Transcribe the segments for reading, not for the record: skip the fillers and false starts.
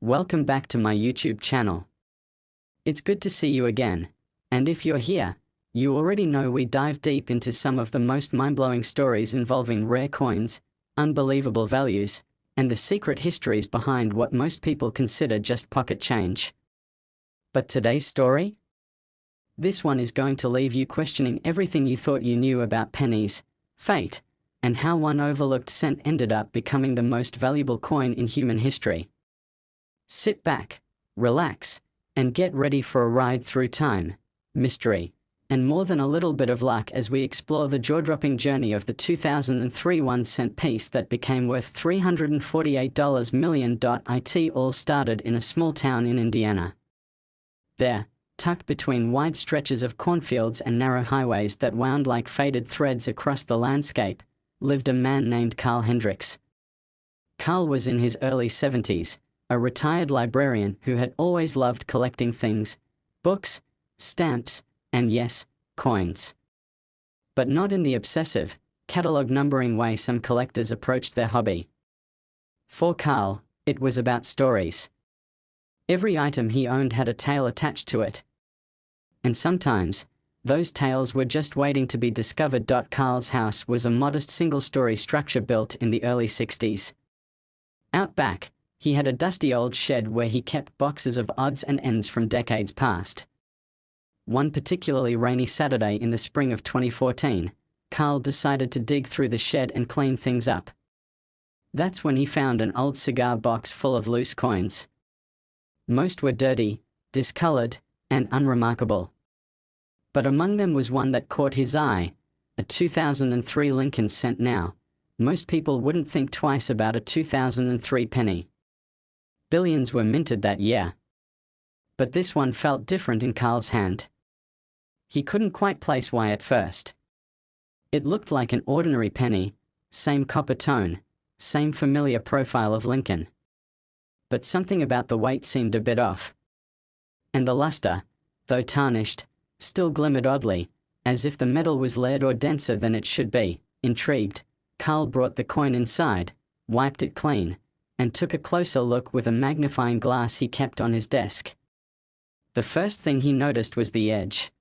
Welcome back to my YouTube channel. It's good to see you again, and if you're here, you already know we dive deep into some of the most mind-blowing stories involving rare coins, unbelievable values, and the secret histories behind what most people consider just pocket change. But today's story? This one is going to leave you questioning everything you thought you knew about pennies, fate, and how one overlooked cent ended up becoming the most valuable coin in human history. Sit back, relax, and get ready for a ride through time, mystery, and more than a little bit of luck as we explore the jaw-dropping journey of the 2003 1-cent piece that became worth $348 million. It all started in a small town in Indiana. There, tucked between wide stretches of cornfields and narrow highways that wound like faded threads across the landscape, lived a man named Carl Hendricks. Carl was in his early 70s, a retired librarian who had always loved collecting things, books, stamps, and yes, coins. But not in the obsessive, catalog numbering way some collectors approached their hobby. For Carl, it was about stories. Every item he owned had a tale attached to it. And sometimes, those tales were just waiting to be discovered. Carl's house was a modest single-story structure built in the early 60s. Out back, he had a dusty old shed where he kept boxes of odds and ends from decades past. One particularly rainy Saturday in the spring of 2014, Carl decided to dig through the shed and clean things up. That's when he found an old cigar box full of loose coins. Most were dirty, discolored, and unremarkable. But among them was one that caught his eye, a 2003 Lincoln cent. Now, most people wouldn't think twice about a 2003 penny. Billions were minted that year. But this one felt different in Carl's hand. He couldn't quite place why at first. It looked like an ordinary penny, same copper tone, same familiar profile of Lincoln. But something about the weight seemed a bit off. And the luster, though tarnished, still glimmered oddly, as if the metal was lead or denser than it should be. Intrigued, Carl brought the coin inside, wiped it clean, and took a closer look with a magnifying glass he kept on his desk. The first thing he noticed was the edge.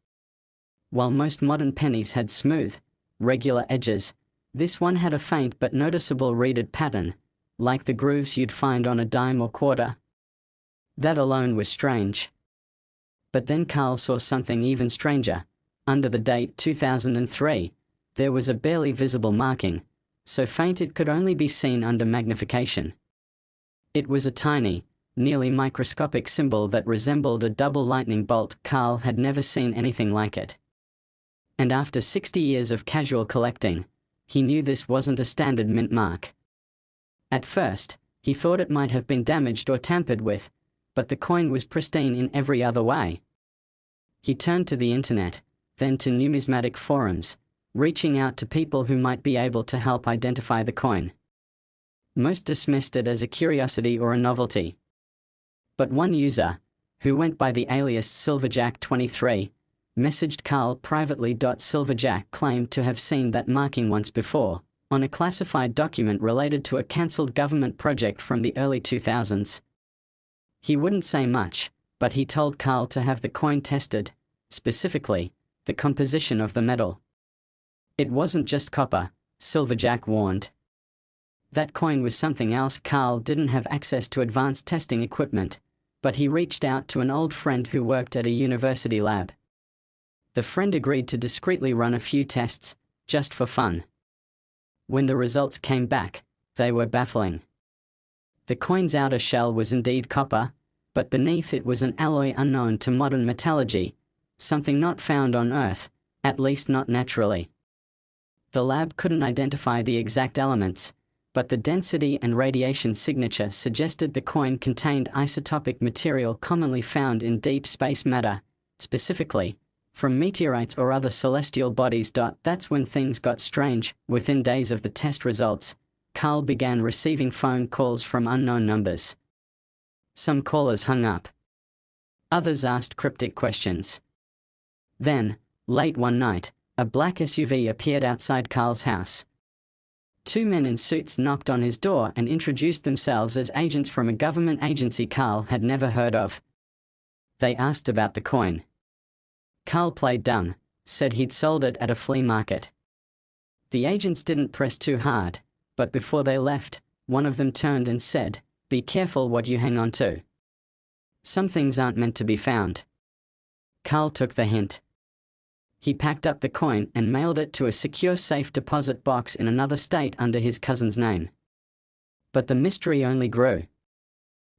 While most modern pennies had smooth, regular edges, this one had a faint but noticeable reeded pattern, like the grooves you'd find on a dime or quarter. That alone was strange. But then Carl saw something even stranger. Under the date 2003, there was a barely visible marking, so faint it could only be seen under magnification. It was a tiny, nearly microscopic symbol that resembled a double lightning bolt. Carl had never seen anything like it. And after 60 years of casual collecting, he knew this wasn't a standard mint mark. At first, he thought it might have been damaged or tampered with, but the coin was pristine in every other way. He turned to the internet, then to numismatic forums, reaching out to people who might be able to help identify the coin. Most dismissed it as a curiosity or a novelty. But one user, who went by the alias Silverjack23, messaged Carl privately. Silverjack claimed to have seen that marking once before, on a classified document related to a cancelled government project from the early 2000s. He wouldn't say much, but he told Carl to have the coin tested, specifically, the composition of the metal. It wasn't just copper, Silverjack warned. That coin was something else. Carl didn't have access to advanced testing equipment, but he reached out to an old friend who worked at a university lab. The friend agreed to discreetly run a few tests, just for fun. When the results came back, they were baffling. The coin's outer shell was indeed copper, but beneath it was an alloy unknown to modern metallurgy, something not found on Earth, at least not naturally. The lab couldn't identify the exact elements, but the density and radiation signature suggested the coin contained isotopic material commonly found in deep space matter, specifically from meteorites or other celestial bodies. That's when things got strange. Within days of the test results, Carl began receiving phone calls from unknown numbers. Some callers hung up. Others asked cryptic questions. Then, late one night, a black SUV appeared outside Carl's house. Two men in suits knocked on his door and introduced themselves as agents from a government agency Carl had never heard of. They asked about the coin. Carl played dumb, said he'd sold it at a flea market. The agents didn't press too hard, but before they left, one of them turned and said, "Be careful what you hang on to. Some things aren't meant to be found." Carl took the hint. He packed up the coin and mailed it to a secure safe deposit box in another state under his cousin's name. But the mystery only grew.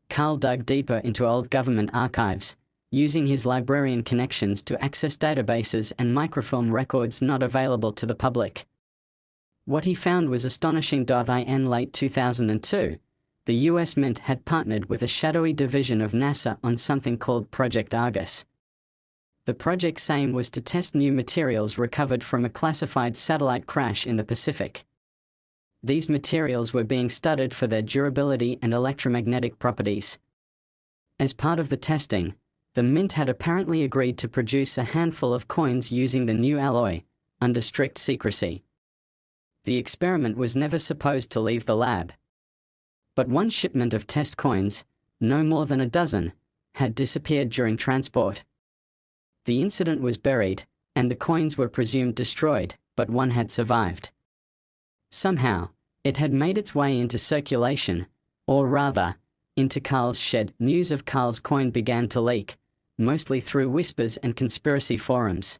Carl dug deeper into old government archives, using his librarian connections to access databases and microfilm records not available to the public. What he found was astonishing. In late 2002, the US Mint had partnered with a shadowy division of NASA on something called Project Argus. The project's aim was to test new materials recovered from a classified satellite crash in the Pacific. These materials were being studied for their durability and electromagnetic properties. As part of the testing, the Mint had apparently agreed to produce a handful of coins using the new alloy, under strict secrecy. The experiment was never supposed to leave the lab. But one shipment of test coins, no more than a dozen, had disappeared during transport. The incident was buried, and the coins were presumed destroyed, but one had survived. Somehow, it had made its way into circulation, or rather, into Carl's shed. News of Carl's coin began to leak, mostly through whispers and conspiracy forums.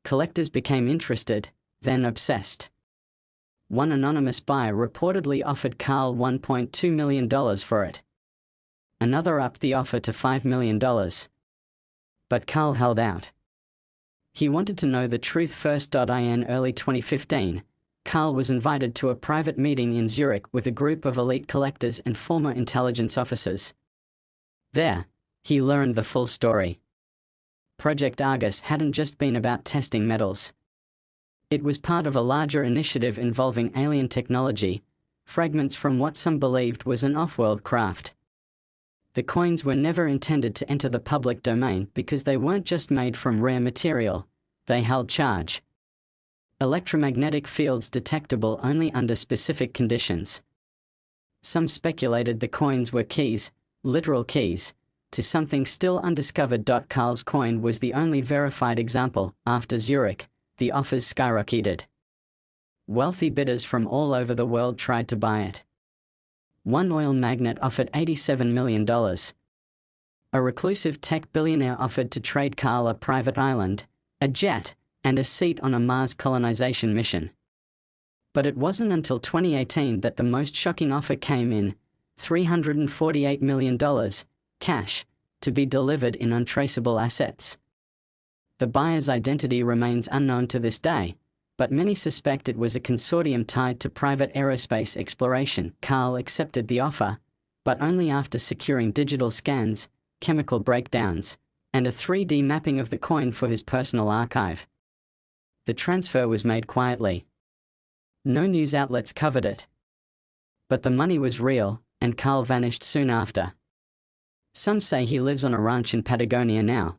Collectors became interested, then obsessed. One anonymous buyer reportedly offered Carl $1.2 million for it. Another upped the offer to $5 million. But Carl held out. He wanted to know the truth first. In early 2015, Carl was invited to a private meeting in Zurich with a group of elite collectors and former intelligence officers. There, he learned the full story. Project Argus hadn't just been about testing metals. It was part of a larger initiative involving alien technology, fragments from what some believed was an off-world craft. The coins were never intended to enter the public domain because they weren't just made from rare material, they held charge. Electromagnetic fields detectable only under specific conditions. Some speculated the coins were keys, literal keys, to something still undiscovered. Carl's coin was the only verified example. After Zurich, the offers skyrocketed. Wealthy bidders from all over the world tried to buy it. One oil magnate offered $87 million. A reclusive tech billionaire offered to trade Carl a private island, a jet, and a seat on a Mars colonization mission. But it wasn't until 2018 that the most shocking offer came in, $348 million, cash, to be delivered in untraceable assets. The buyer's identity remains unknown to this day, but many suspect it was a consortium tied to private aerospace exploration. Carl accepted the offer, but only after securing digital scans, chemical breakdowns, and a 3D mapping of the coin for his personal archive. The transfer was made quietly. No news outlets covered it. But the money was real, and Carl vanished soon after. Some say he lives on a ranch in Patagonia now.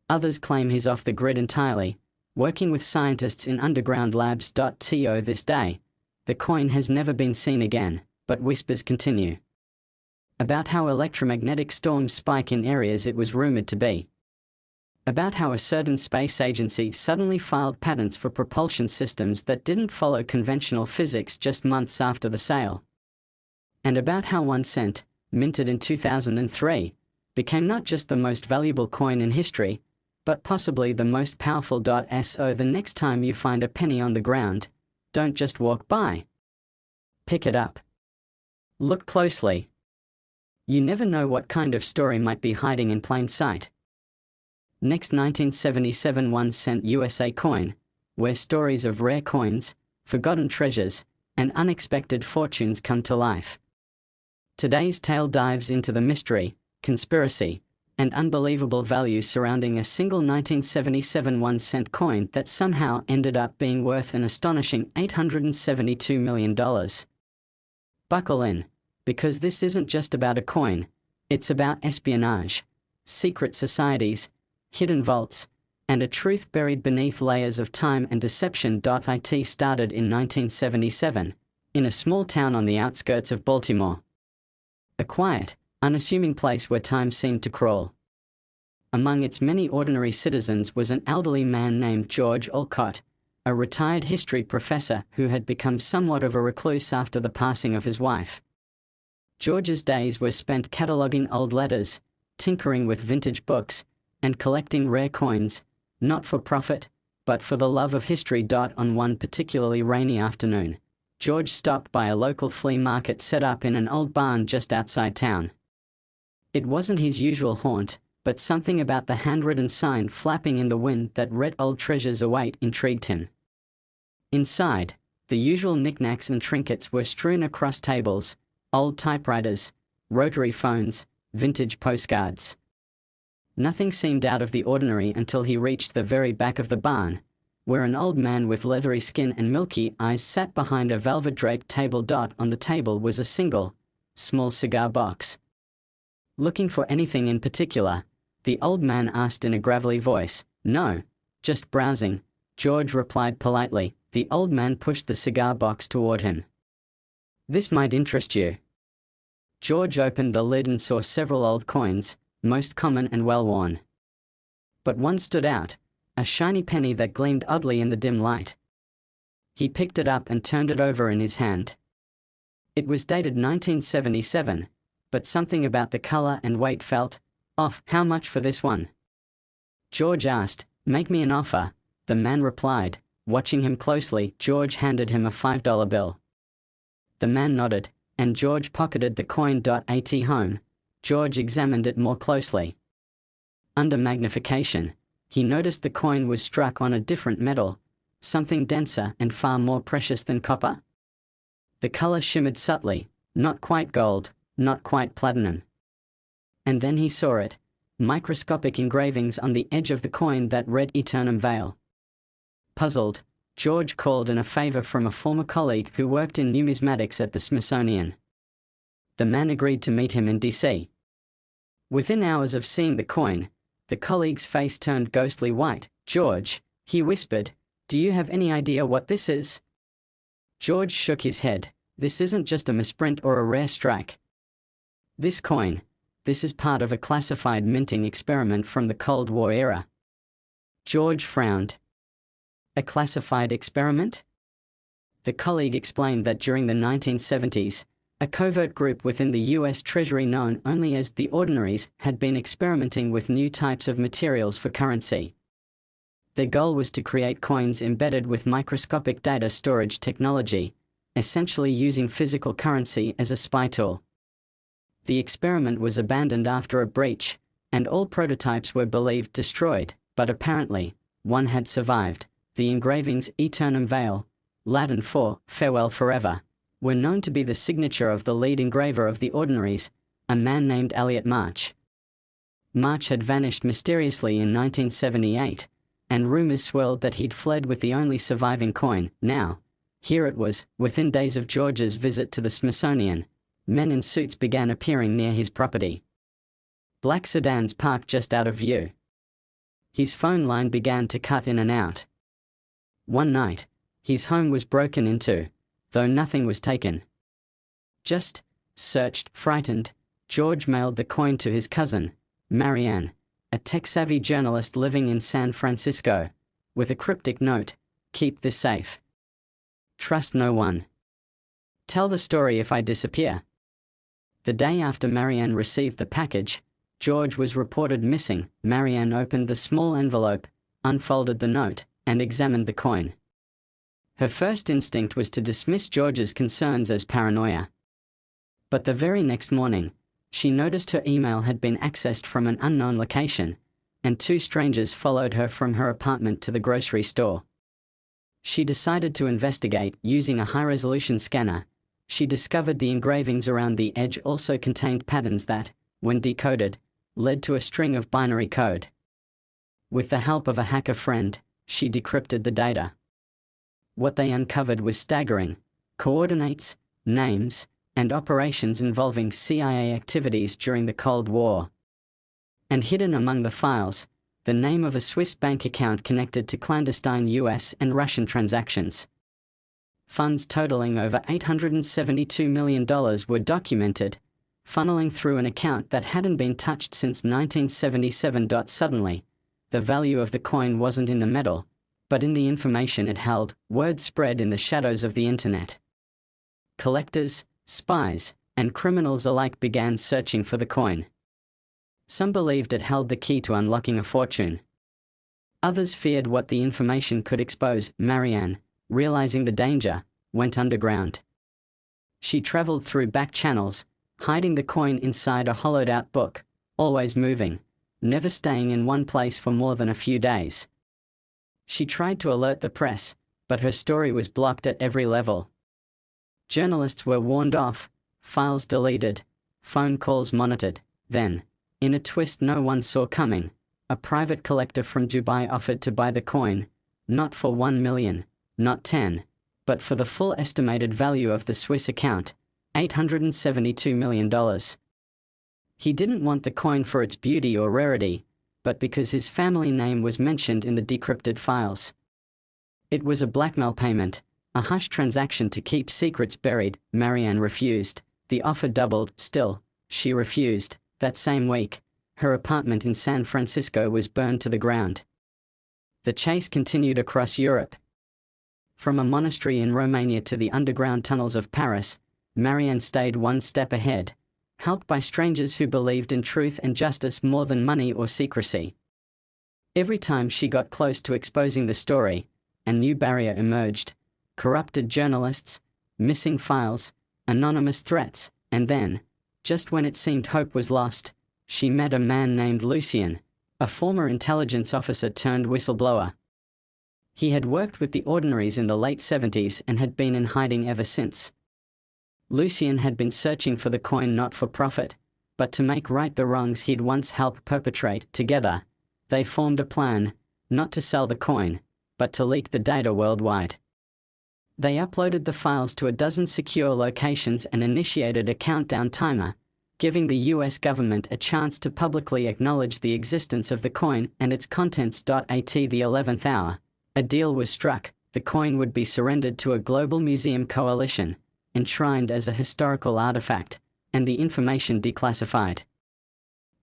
Others claim he's off the grid entirely, working with scientists in underground labs. To this day, the coin has never been seen again, but whispers continue about how electromagnetic storms spike in areas it was rumored to be. About how a certain space agency suddenly filed patents for propulsion systems that didn't follow conventional physics just months after the sale. And about how 1 cent, minted in 2003, became not just the most valuable coin in history, but possibly the most powerful. So the next time you find a penny on the ground, don't just walk by. Pick it up. Look closely. You never know what kind of story might be hiding in plain sight. Next, 1977 1 cent USA coin, where stories of rare coins, forgotten treasures, and unexpected fortunes come to life. Today's tale dives into the mystery, conspiracy, and unbelievable value surrounding a single 1977 1 cent coin that somehow ended up being worth an astonishing $872 million. Buckle in, because this isn't just about a coin, it's about espionage, secret societies, hidden vaults, and a truth buried beneath layers of time and deception. It started in 1977, in a small town on the outskirts of Baltimore. A quiet, unassuming place where time seemed to crawl. Among its many ordinary citizens was an elderly man named George Olcott, a retired history professor who had become somewhat of a recluse after the passing of his wife. George's days were spent cataloging old letters, tinkering with vintage books, and collecting rare coins, not for profit, but for the love of history. On one particularly rainy afternoon, George stopped by a local flea market set up in an old barn just outside town. It wasn't his usual haunt, but something about the handwritten sign flapping in the wind that read "Old Treasures Await" intrigued him. Inside, the usual knickknacks and trinkets were strewn across tables: old typewriters, rotary phones, vintage postcards. Nothing seemed out of the ordinary until he reached the very back of the barn, where an old man with leathery skin and milky eyes sat behind a velvet-draped table. On the table was a single, small cigar box. "Looking for anything in particular?" the old man asked in a gravelly voice. "No, just browsing," George replied politely. The old man pushed the cigar box toward him. "This might interest you." George opened the lid and saw several old coins, most common and well-worn. But one stood out, a shiny penny that gleamed oddly in the dim light. He picked it up and turned it over in his hand. It was dated 1977, but something about the color and weight felt off. "How much for this one?" George asked. "Make me an offer," the man replied. Watching him closely, George handed him a $5 bill. The man nodded, and George pocketed the coin. At home, George examined it more closely. Under magnification, he noticed the coin was struck on a different metal, something denser and far more precious than copper. The color shimmered subtly, not quite gold, not quite platinum. And then he saw it, microscopic engravings on the edge of the coin that read "Eternum Vale." Puzzled, George called in a favor from a former colleague who worked in numismatics at the Smithsonian. The man agreed to meet him in D.C. Within hours of seeing the coin, the colleague's face turned ghostly white. "George," he whispered, "do you have any idea what this is?" George shook his head. "This isn't just a misprint or a rare strike. This is part of a classified minting experiment from the Cold War era." George frowned. "A classified experiment?" The colleague explained that during the 1970s, a covert group within the U.S. Treasury known only as the Ordinaries had been experimenting with new types of materials for currency. Their goal was to create coins embedded with microscopic data storage technology, essentially using physical currency as a spy tool. The experiment was abandoned after a breach, and all prototypes were believed destroyed, but apparently, one had survived. The engravings "Eternum Vale," Latin for "farewell forever," were known to be the signature of the lead engraver of the Ordinaries, a man named Elliot March. March had vanished mysteriously in 1978, and rumors swirled that he'd fled with the only surviving coin. Now, here it was. Within days of George's visit to the Smithsonian, men in suits began appearing near his property. Black sedans parked just out of view. His phone line began to cut in and out. One night, his home was broken into, though nothing was taken. Just searched. Frightened, George mailed the coin to his cousin, Marianne, a tech-savvy journalist living in San Francisco, with a cryptic note: "Keep this safe. Trust no one. Tell the story if I disappear." The day after Marianne received the package, George was reported missing. Marianne opened the small envelope, unfolded the note, and examined the coin. Her first instinct was to dismiss George's concerns as paranoia. But the very next morning, she noticed her email had been accessed from an unknown location, and two strangers followed her from her apartment to the grocery store. She decided to investigate. Using a high-resolution scanner, she discovered the engravings around the edge also contained patterns that, when decoded, led to a string of binary code. With the help of a hacker friend, she decrypted the data. What they uncovered was staggering: coordinates, names, and operations involving CIA activities during the Cold War. And hidden among the files, the name of a Swiss bank account connected to clandestine US and Russian transactions. Funds totaling over $872 million were documented, funneling through an account that hadn't been touched since 1977. Suddenly, the value of the coin wasn't in the metal, but in the information it held. Word spread in the shadows of the internet. Collectors, spies, and criminals alike began searching for the coin. Some believed it held the key to unlocking a fortune. Others feared what the information could expose. Marianne, realizing the danger, went underground. She traveled through back channels, hiding the coin inside a hollowed-out book, always moving, never staying in one place for more than a few days. She tried to alert the press, but her story was blocked at every level. Journalists were warned off, files deleted, phone calls monitored. Then, in a twist no one saw coming, a private collector from Dubai offered to buy the coin, not for 1 million, not 10, but for the full estimated value of the Swiss account, $872 million. He didn't want the coin for its beauty or rarity, but because his family name was mentioned in the decrypted files. It was a blackmail payment, a hush transaction to keep secrets buried. Marianne refused. The offer doubled. Still, she refused. That same week, her apartment in San Francisco was burned to the ground. The chase continued across Europe. From a monastery in Romania to the underground tunnels of Paris, Marianne stayed one step ahead, helped by strangers who believed in truth and justice more than money or secrecy. Every time she got close to exposing the story, a new barrier emerged: corrupted journalists, missing files, anonymous threats, and then, just when it seemed hope was lost, she met a man named Lucien, a former intelligence officer turned whistleblower. He had worked with the Ordinaries in the late 70s and had been in hiding ever since. Lucien had been searching for the coin not for profit, but to make right the wrongs he'd once helped perpetrate. Together, they formed a plan, not to sell the coin, but to leak the data worldwide. They uploaded the files to a dozen secure locations and initiated a countdown timer, giving the US government a chance to publicly acknowledge the existence of the coin and its contents. At the 11th hour, a deal was struck. The coin would be surrendered to a global museum coalition, enshrined as a historical artifact, and the information declassified.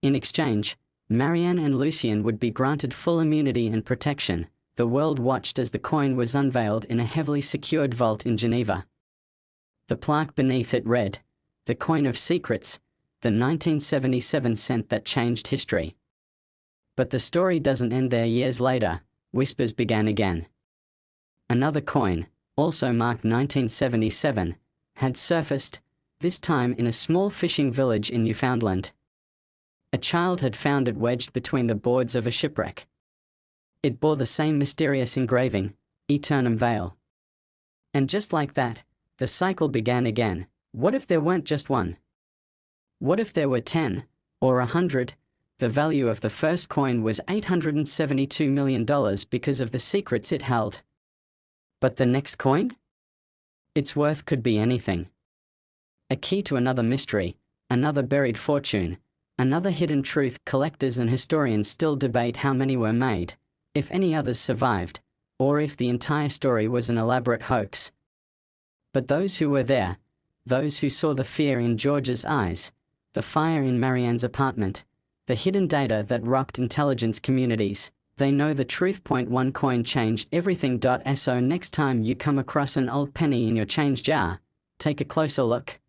In exchange, Marianne and Lucien would be granted full immunity and protection. The world watched as the coin was unveiled in a heavily secured vault in Geneva. The plaque beneath it read, "The Coin of Secrets, the 1977 cent that changed history." But the story doesn't end there. Years later, whispers began again. Another coin, also marked 1977, had surfaced, this time in a small fishing village in Newfoundland. A child had found it wedged between the boards of a shipwreck. It bore the same mysterious engraving, Eternum Vale. And just like that, the cycle began again. What if there weren't just one? What if there were 10, or 100? The value of the first coin was $872 million because of the secrets it held. But the next coin? Its worth could be anything. A key to another mystery, another buried fortune, another hidden truth. Collectors and historians still debate how many were made, if any others survived, or if the entire story was an elaborate hoax. But those who were there, those who saw the fear in George's eyes, the fire in Marianne's apartment, the hidden data that rocked intelligence communities, they know the truth. One coin changed everything. So next time you come across an old penny in your change jar, take a closer look.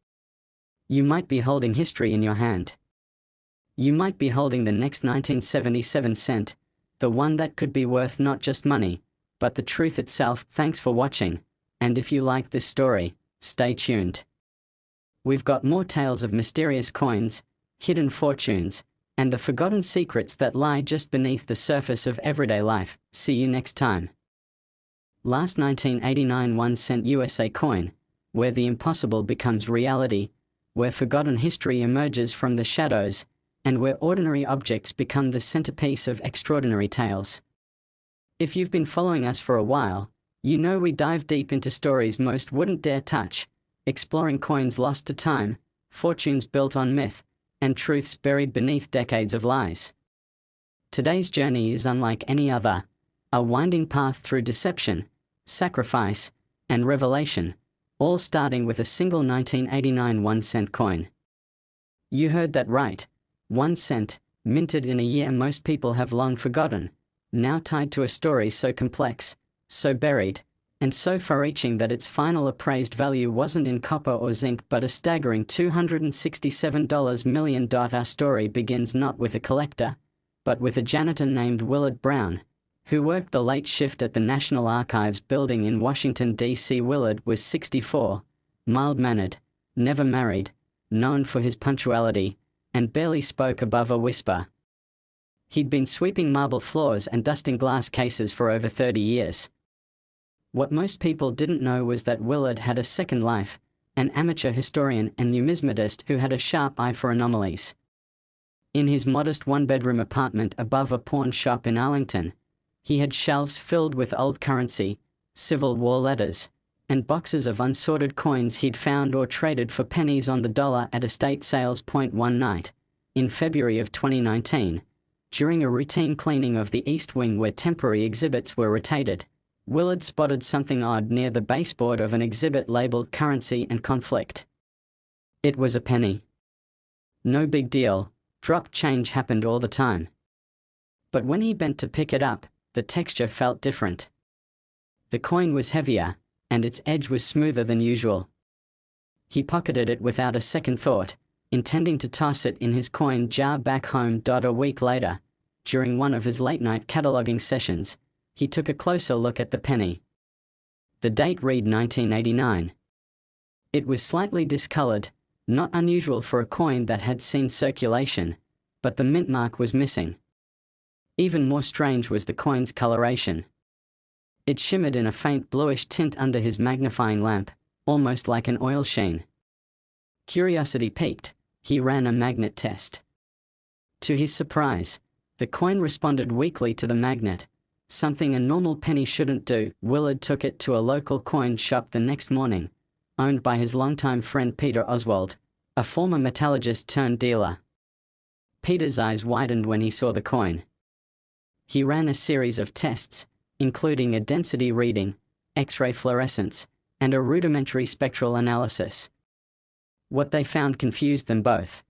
You might be holding history in your hand. You might be holding the next 1977 cent, the one that could be worth not just money, but the truth itself. Thanks for watching, and if you like this story, stay tuned. We've got more tales of mysterious coins, hidden fortunes, and the forgotten secrets that lie just beneath the surface of everyday life. See you next time. Last 1989 1-cent USA coin, where the impossible becomes reality, where forgotten history emerges from the shadows, and where ordinary objects become the centerpiece of extraordinary tales. If you've been following us for a while, you know we dive deep into stories most wouldn't dare touch, exploring coins lost to time, fortunes built on myth, and truths buried beneath decades of lies. Today's journey is unlike any other, a winding path through deception, sacrifice, and revelation, all starting with a single 1989 1-cent coin. You heard that right, 1 cent, minted in a year most people have long forgotten, now tied to a story so complex, so buried, and so far-reaching that its final appraised value wasn't in copper or zinc but a staggering $267 million. Our story begins not with a collector, but with a janitor named Willard Brown, who worked the late shift at the National Archives building in Washington, D.C. Willard was 64, mild-mannered, never married, known for his punctuality, and barely spoke above a whisper. He'd been sweeping marble floors and dusting glass cases for over 30 years. What most people didn't know was that Willard had a second life, an amateur historian and numismatist who had a sharp eye for anomalies. In his modest one-bedroom apartment above a pawn shop in Arlington, he had shelves filled with old currency, Civil War letters, and boxes of unsorted coins he'd found or traded for pennies on the dollar at estate sales. One night, in February of 2019, during a routine cleaning of the East Wing where temporary exhibits were rotated, Willard spotted something odd near the baseboard of an exhibit labeled Currency and Conflict. It was a penny. No big deal, dropped change happened all the time. But when he bent to pick it up, the texture felt different. The coin was heavier, and its edge was smoother than usual. He pocketed it without a second thought, intending to toss it in his coin jar back home. A week later, during one of his late-night cataloging sessions, he took a closer look at the penny. The date read 1989. It was slightly discolored, not unusual for a coin that had seen circulation, but the mint mark was missing. Even more strange was the coin's coloration. It shimmered in a faint bluish tint under his magnifying lamp, almost like an oil sheen. Curiosity piqued, he ran a magnet test. To his surprise, the coin responded weakly to the magnet, something a normal penny shouldn't do. Willard took it to a local coin shop the next morning, owned by his longtime friend Peter Oswald, a former metallurgist turned dealer. Peter's eyes widened when he saw the coin. He ran a series of tests, including a density reading, X-ray fluorescence, and a rudimentary spectral analysis. What they found confused them both.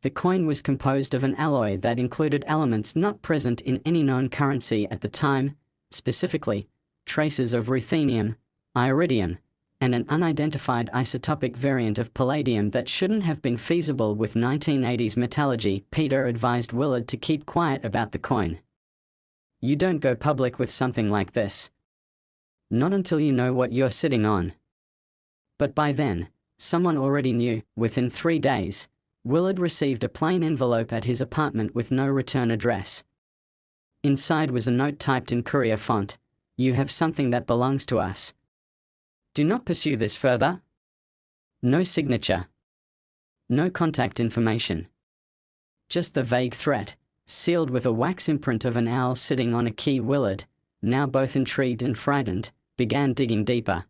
The coin was composed of an alloy that included elements not present in any known currency at the time, specifically, traces of ruthenium, iridium, and an unidentified isotopic variant of palladium that shouldn't have been feasible with 1980s metallurgy. Peter advised Willard to keep quiet about the coin. You don't go public with something like this. Not until you know what you're sitting on. But by then, someone already knew. Within 3 days, Willard received a plain envelope at his apartment with no return address. Inside was a note typed in courier font: "You have something that belongs to us. Do not pursue this further." No signature. No contact information. Just the vague threat, sealed with a wax imprint of an owl sitting on a key. Willard, now both intrigued and frightened, began digging deeper.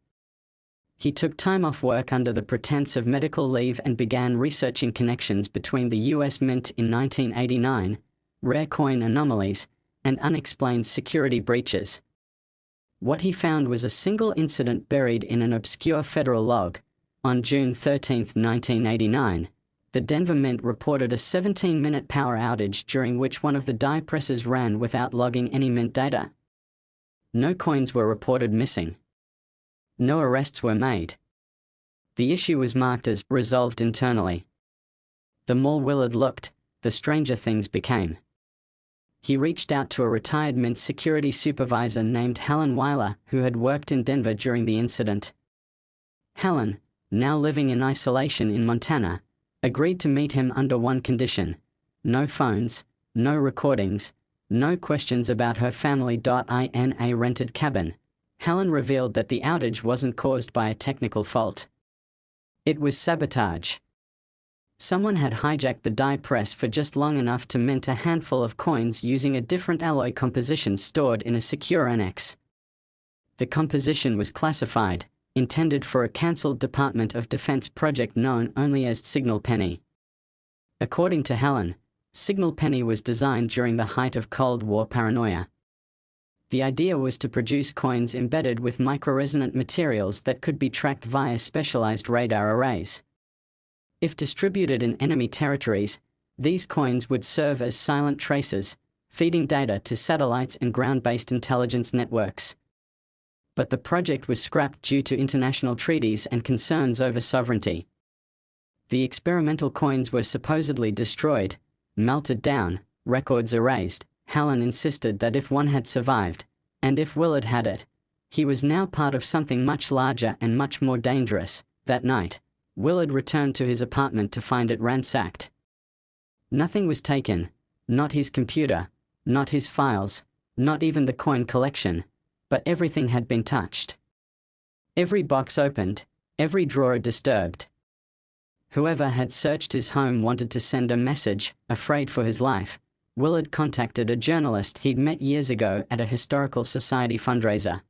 He took time off work under the pretense of medical leave and began researching connections between the U.S. Mint in 1989, rare coin anomalies, and unexplained security breaches. What he found was a single incident buried in an obscure federal log. On June 13, 1989, the Denver Mint reported a 17-minute power outage during which one of the die presses ran without logging any mint data. No coins were reported missing. No arrests were made. The issue was marked as resolved internally. The more Willard looked, the stranger things became. He reached out to a retired Mint security supervisor named Helen Weiler, who had worked in Denver during the incident. Helen, now living in isolation in Montana, agreed to meet him under one condition: no phones, no recordings, no questions about her family. In a rented cabin, Helen revealed that the outage wasn't caused by a technical fault. It was sabotage. Someone had hijacked the die press for just long enough to mint a handful of coins using a different alloy composition stored in a secure annex. The composition was classified, intended for a cancelled Department of Defense project known only as Signal Penny. According to Helen, Signal Penny was designed during the height of Cold War paranoia. The idea was to produce coins embedded with microresonant materials that could be tracked via specialized radar arrays. If distributed in enemy territories, these coins would serve as silent tracers, feeding data to satellites and ground-based intelligence networks. But the project was scrapped due to international treaties and concerns over sovereignty. The experimental coins were supposedly destroyed, melted down, records erased. Hallen insisted that if one had survived, and if Willard had it, he was now part of something much larger and much more dangerous. That night, Willard returned to his apartment to find it ransacked. Nothing was taken, not his computer, not his files, not even the coin collection, but everything had been touched. Every box opened, every drawer disturbed. Whoever had searched his home wanted to send a message, afraid for his life. Willard contacted a journalist he'd met years ago at a Historical Society fundraiser.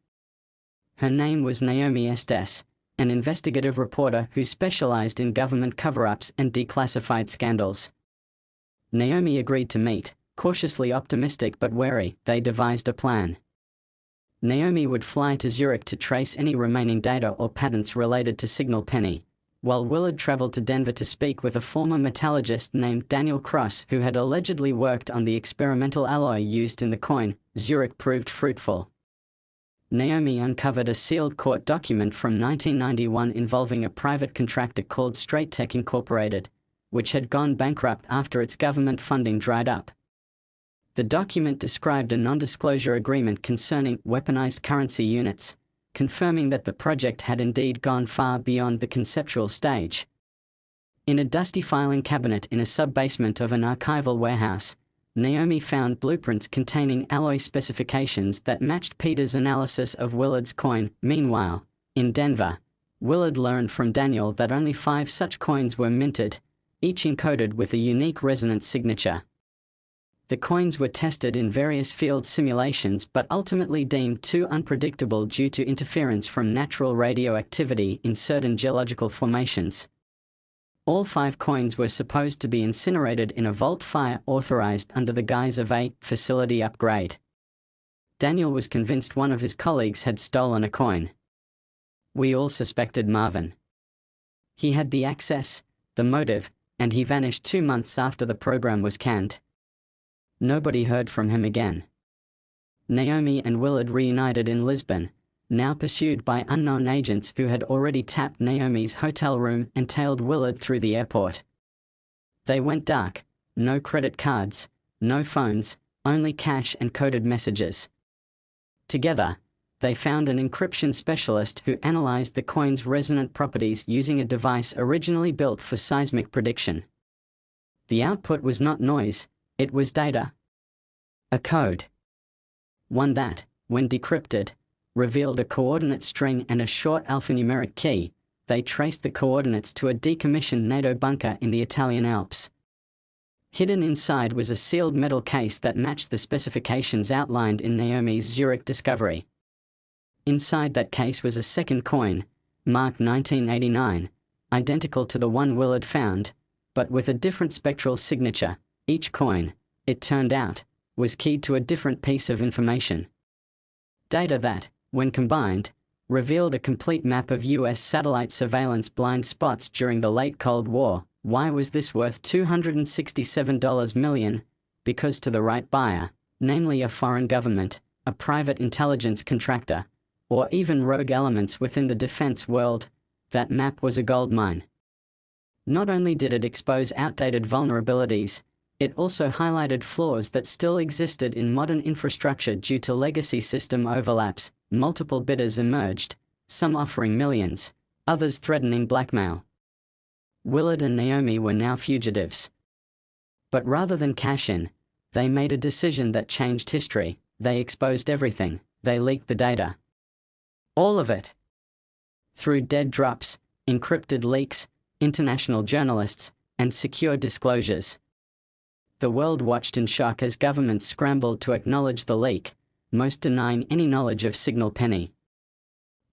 Her name was Naomi Estes, an investigative reporter who specialized in government cover-ups and declassified scandals. Naomi agreed to meet. Cautiously optimistic but wary, they devised a plan. Naomi would fly to Zurich to trace any remaining data or patents related to Signal Penny, while Willard traveled to Denver to speak with a former metallurgist named Daniel Cross who had allegedly worked on the experimental alloy used in the coin. Zurich proved fruitful. Naomi uncovered a sealed court document from 1991 involving a private contractor called Straightech Incorporated, which had gone bankrupt after its government funding dried up. The document described a non-disclosure agreement concerning weaponized currency units, confirming that the project had indeed gone far beyond the conceptual stage. In a dusty filing cabinet in a sub-basement of an archival warehouse, Naomi found blueprints containing alloy specifications that matched Peter's analysis of Willard's coin. Meanwhile, in Denver, Willard learned from Daniel that only 5 such coins were minted, each encoded with a unique resonance signature. The coins were tested in various field simulations but ultimately deemed too unpredictable due to interference from natural radioactivity in certain geological formations. All 5 coins were supposed to be incinerated in a vault fire authorized under the guise of a facility upgrade. Daniel was convinced one of his colleagues had stolen a coin. We all suspected Marvin. He had the access, the motive, and he vanished 2 months after the program was canned. Nobody heard from him again. Naomi and Willard reunited in Lisbon, now pursued by unknown agents who had already tapped Naomi's hotel room and tailed Willard through the airport. They went dark, no credit cards, no phones, only cash and coded messages. Together, they found an encryption specialist who analyzed the coin's resonant properties using a device originally built for seismic prediction. The output was not noise, it was data. A code. One that, when decrypted, revealed a coordinate string and a short alphanumeric key. They traced the coordinates to a decommissioned NATO bunker in the Italian Alps. Hidden inside was a sealed metal case that matched the specifications outlined in Naomi's Zurich discovery. Inside that case was a second coin, marked 1989, identical to the one Willard found, but with a different spectral signature. Each coin, it turned out, was keyed to a different piece of information. Data that, when combined, revealed a complete map of US satellite surveillance blind spots during the late Cold War. Why was this worth $267 million? Because to the right buyer, namely a foreign government, a private intelligence contractor, or even rogue elements within the defense world, that map was a goldmine. Not only did it expose outdated vulnerabilities, it also highlighted flaws that still existed in modern infrastructure due to legacy system overlaps. Multiple bidders emerged, some offering millions, others threatening blackmail. Willard and Naomi were now fugitives. But rather than cash in, they made a decision that changed history. They exposed everything, they leaked the data. All of it. Through dead drops, encrypted leaks, international journalists, and secure disclosures. The world watched in shock as governments scrambled to acknowledge the leak, most denying any knowledge of Signal Penny.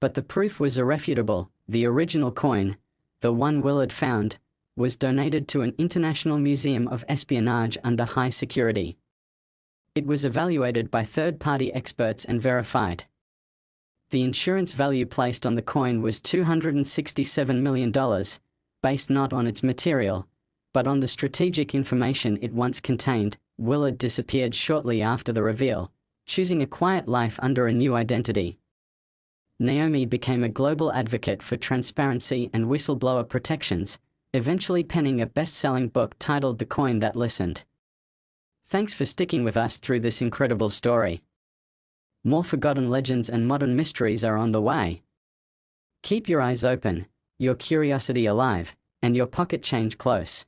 But the proof was irrefutable. The original coin, the one Willard found, was donated to an international museum of espionage under high security. It was evaluated by third-party experts and verified. The insurance value placed on the coin was $267 million, based not on its material, but on the strategic information it once contained. Willard disappeared shortly after the reveal, choosing a quiet life under a new identity. Naomi became a global advocate for transparency and whistleblower protections, eventually penning a best-selling book titled The Coin That Listened. Thanks for sticking with us through this incredible story. More forgotten legends and modern mysteries are on the way. Keep your eyes open, your curiosity alive, and your pocket change close.